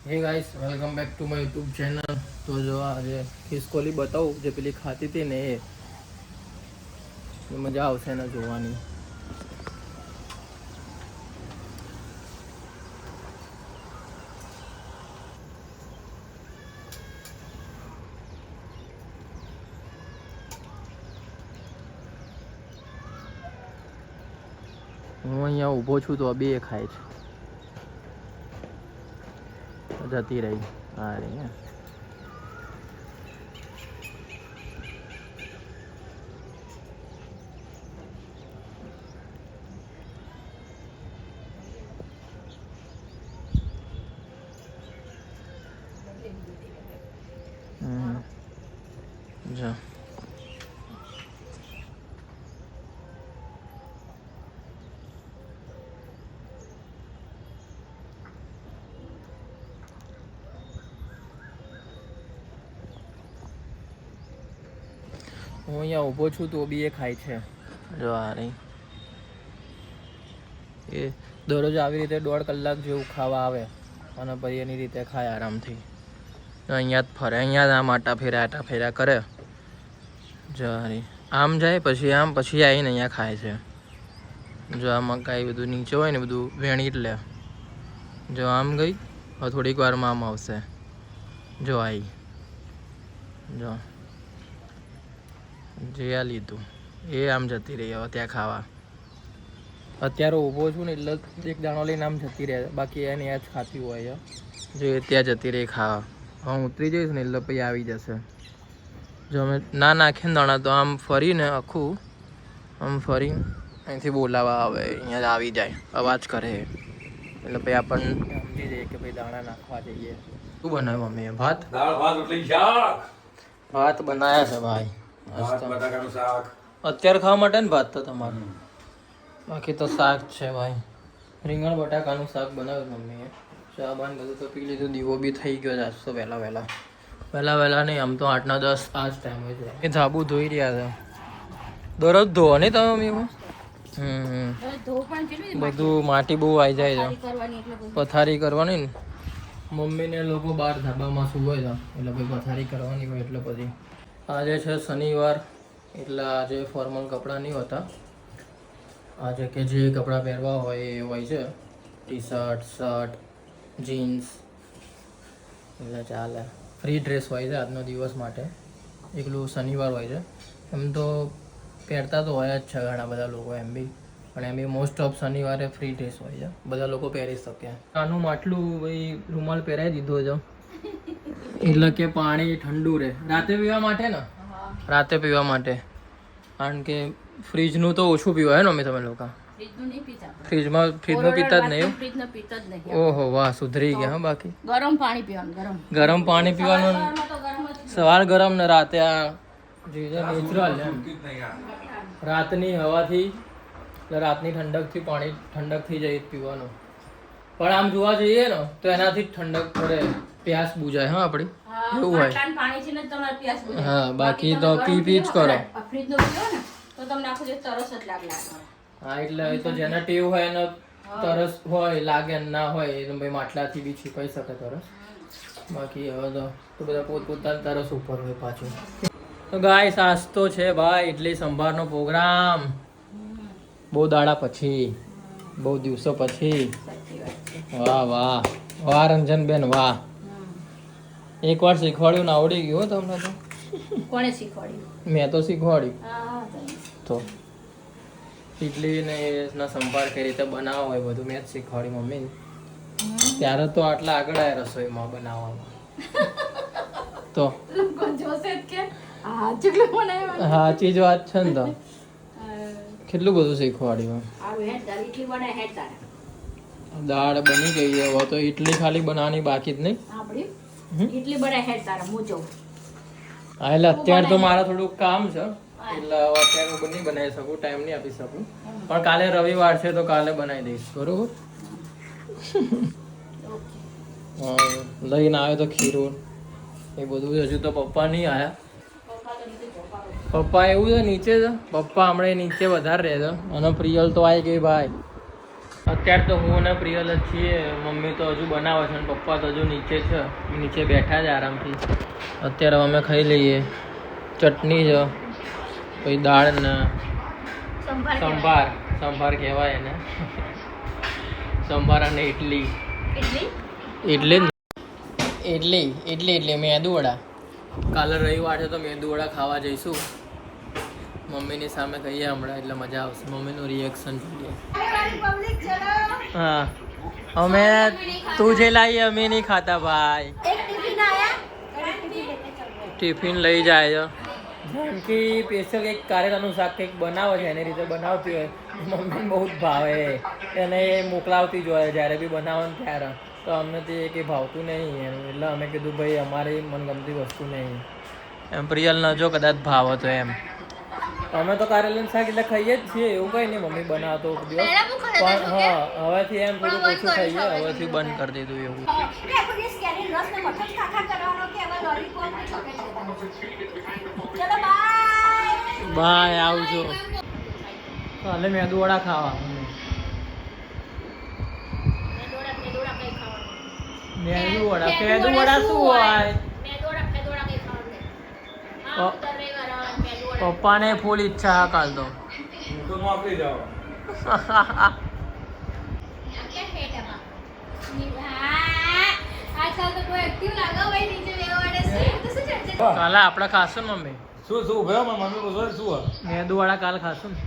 Hey guys welcome back to my YouTube channel. तो जो आज खिसकोली बताऊँ जो पेली खाती थी ने એ મજા આવશે ને જોવાની। હું અહીંયા ઊભો છું તો બે ખાય છે, જતી રહી આ રહી। जा હું અહીંયા ઊભો છું તો બી એ ખાય છે, જો આ રહી। એ દરરોજ આવી રીતે 1.5 કલાક જેવું ખાવા આવે અને પછી એની રીતે ખાય આરામથી। અહીંયા જ ફરે, અહીંયા જ આમ આટા ફેરા કરે। જો આ રહી, આમ જાય પછી આમ, પછી આવીને અહીંયા ખાય છે। જો આ મકાઈ બધું નીચે હોય ને બધું વેણી જ લે। જો આમ ગઈ, હવે થોડીક વારમાં આમ આવશે। જો આવી, જો જે આ લીધું એ આમ જતી રહી હવે ત્યાં ખાવા। અત્યારે ઊભો છું ને એટલે એક દાણો લઈને આમ જતી રહે, બાકી એને આ જ ખાતી હોય છે। જો એ ત્યાં જતી રહી ખાવા। હું ઉતરી જઈશ ને એટલે પછી આવી જશે। જો અમે ના નાખીને દાણા તો આમ ફરીને આખું આમ ફરી અહીંથી બોલાવા આવે, અહીંયા આવી જાય, અવાજ કરે એટલે પછી આપણને સમજી જઈએ કે ભાઈ દાણા નાખવા જઈએ। શું બનાવ્યું મમ્મીએ? ભાત, દાળ ભાત રોટલી શાક, ભાત બનાવ્યા છે ભાઈ। ભાત બટાકાનું શાક। અત્યારે ખાવા માટે ને ભાત તો તમારું, બાકી તો શાક છે ભાઈ। રીંગણ બટાકાનું શાક બનાવ્યું મમ્મીએ। ચા બાન બધું તો પી લીધું, દીવો બી થઈ ગયો છે આજ તો વહેલા નહીં, આમ તો 8-9-10 આ જ ટાઈમ હોય છે। એ ધાબુ ધોઈ રહ્યા છે, દરરોજ ધોવો નહીં તમે મમ્મી? બધું માટી બહુ આવી જાય છે, પથારી કરવાની ને મમ્મીને લોકો બહાર ધાબામાં સૂવે છે એટલે ભાઈ પથારી કરવાની હોય એટલે પછી। આજે છે શનિવાર એટલે આજે ફોર્મલ કપડાં નહીં હોતા। આજે કે જે કપડાં પહેરવા હોય એ હોય છે, ટી શર્ટ, શર્ટ, જીન્સ એટલે ચાલે। ફ્રી ડ્રેસ હોય છે આજનો દિવસ માટે, એકલું શનિવાર હોય છે। એમ તો પહેરતા તો હોય જ છે ઘણા બધા લોકો એમ બી, પણ એમ બી મોસ્ટ ઓફ શનિવારે ફ્રી ડ્રેસ હોય છે, બધા લોકો પહેરી શકે। આનું માટલું ભાઈ રૂમાલ પહેરાવી દીધો છે એટલે કે પાણી ઠંડુ રહે રાતે પીવા માટે ને, રાતે પીવા માટે। કારણ કે ફ્રીજનું તો ઓછું પીવાય ને અમે તમે લોકો? ફ્રીજનું પીતા જ નહીં? ઓહો વાહ, સુધરી ગયા હા। બાકી ગરમ પાણી પીવાનું, સવાર ગરમ ને રાતે આ જે નેચરલ રાતની હવાથી રાતની ઠંડકથી પાણી ઠંડક થઈ જાય પીવાનું। પણ આમ જોવા જઈએ ને તો એનાથી ઠંડક પડે, પ્યાસ બુજાય હા આપણી, એવું હોય। હા બાકી તો પી જ કરો। હા એટલે એ તો જેના ટેવ હોય એને તરસ હોય લાગે ના હોય એ ભાઈ માટલાથી બી છીપાઈ શકે તરસ, બાકી હવે તો બધા પોતપોતાની તરસ ઉપર હોય પાછું। તો ગાઈસ આજ તો છે ભાઈ ઇડલી સંભારનો પ્રોગ્રામ, બહુ દાડા પછી, બહુ દિવસો પછી। વાહ વાહ વાહ રંજનબેન વાહ, એકવાર શીખવાડ્યું ને આવડી ગયું તમને તો? કોણે શીખવાડ્યું? મેં તો શીખવાડ્યું। તો ઇડલી ને એના સંભાર કઈ રીતે બનાવવા હોય બધું મેં જ શીખવાડ્યું મમ્મી। ત્યારે તો આટલા આગળ આવ્યા રસોઈમાં બનાવવામાં તો સાચી જ વાત છે ને, તો કેટલું બધું શીખવાડ્યું। દાળ બની ગઈ છે, હવે તો ઇડલી ખાલી બનાવવાની બાકી જ નહીં? હા એટલે અત્યારે તો મારે થોડુંક કામ છે એટલે અત્યારે હું નહીં બનાવી શકું, ટાઈમ નહીં આપી શકું, પણ કાલે રવિવાર છે તો કાલે બનાવી દઈશ બરોબર। લઈને આવ્યો તો ખીરું એ બધું, હજુ તો પપ્પા નહીં આવ્યા। પપ્પા એવું છે નીચે છે, પપ્પા હમણાં નીચે વધારે રહે છે અને પ્રિયલ તો આવી ગઈ ભાઈ। અત્યારે તો હું અને પ્રિયલ જ છીએ. મમ્મી તો હજુ બનાવે છે અને પપ્પા તો હજુ નીચે છે, નીચે બેઠા છે આરામથી. અત્યારે અમે ખાઈ લઈએ. ચટણી છે, પછી દાળ ને સંભાર કહેવાય એને. સંભાર અને ઇડલી. ઇડલી મેંદુવડા. કાલે રવિવાર છે તો મેંદુવડા ખાવા જઈશું. મમ્મીની સામે કહીએ હમણાં એટલે મજા આવશે. મમ્મીનું રિએક્શન જોઈએ. હા, અમે તું જે લાવી અમે નહીં ખાતા ભાઈ. ટિફિન લઈ જાય છે. જાનકી સ્પેશિયલ કંઈક કારેલાનું શાક કંઈક બનાવે છે, એની રીતે બનાવતી હોય. મમ્મીને બહુ જ ભાવે એને, એ મોકલાવતી જ હોય જ્યારે બી બનાવે ને ત્યારે. તો અમને તે કંઈ ભાવતું નહીં એનું, એટલે અમે કીધું ભાઈ અમારી મનગમતી વસ્તુ નહીં. એમ પ્રિયલ ન જો કદાચ ભાવ હતો એમ. અમે તો કારેલાનું શાક એટલે ખાઈએ જ છીએ, એવું કંઈ નહીં મમ્મી બનાવતો દિવસ. પણ હા, હવેથી એમ થોડું ઓછું ખાઈએ, હવેથી બંધ કરી દીધું એવું. બાય, આવજો. કાલે મેંદુવડા ખાવા. મેંદુવડા શું હોય? પપ્પાને ફૂલ ઈચ્છા હા કાલ તો. હું તો નોકરી જાઉં. કાલે આપણે ખાશું ને મમ્મી. શું ભાઈ મમ્મી પૂછો શું મેંદુવડા કાલ ખાશું ને.